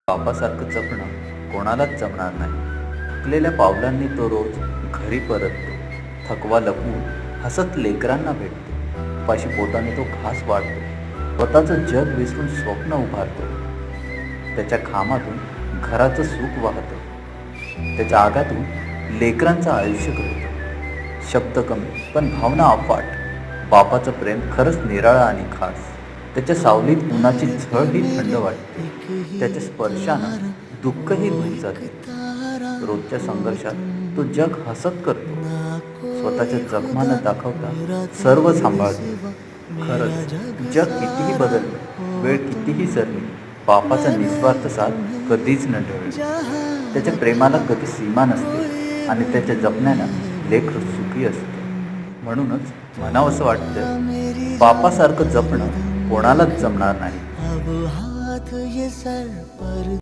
बापासारखं जपणं कोणालाच जमणार नाही. थकलेल्या पावलांनी तो रोज घरी परततो. थकवा लपवून हसत लेकरांना भेटतो. उपाशी पोटाने तो घास वाढतो. स्वतःचं जग विसरून स्वप्न उभारतो. त्याच्या खामातून घराचं सुख वाहतं. त्याच्या आगातून लेकरांचं आयुष्य घडतं. शब्द कमी पण भावना अफाट. बापाचं प्रेम खरंच निराळं आणि खास. त्याच्या सावलीत उन्हाची झळ ही थंड वाटते. त्याच्या स्पर्शानं दुःखही धुऊन जाते. रोजच्या संघर्षात तो जग हसत करतो. स्वतःच्या जखमा न दाखवता सर्व सांभाळतो. खरंच जग कितीही बदललं, वेळ कितीही सरली, बापाचा निस्वार्थ साथ कधीच न टळली. त्याच्या प्रेमाला कधी सीमा नसते आणि त्याच्या जपण्यानं लेकरं सुखी असते. म्हणूनच म्हणावंसं वाटतं, बापासारखं जपणं कोणालाच जमणार नाही.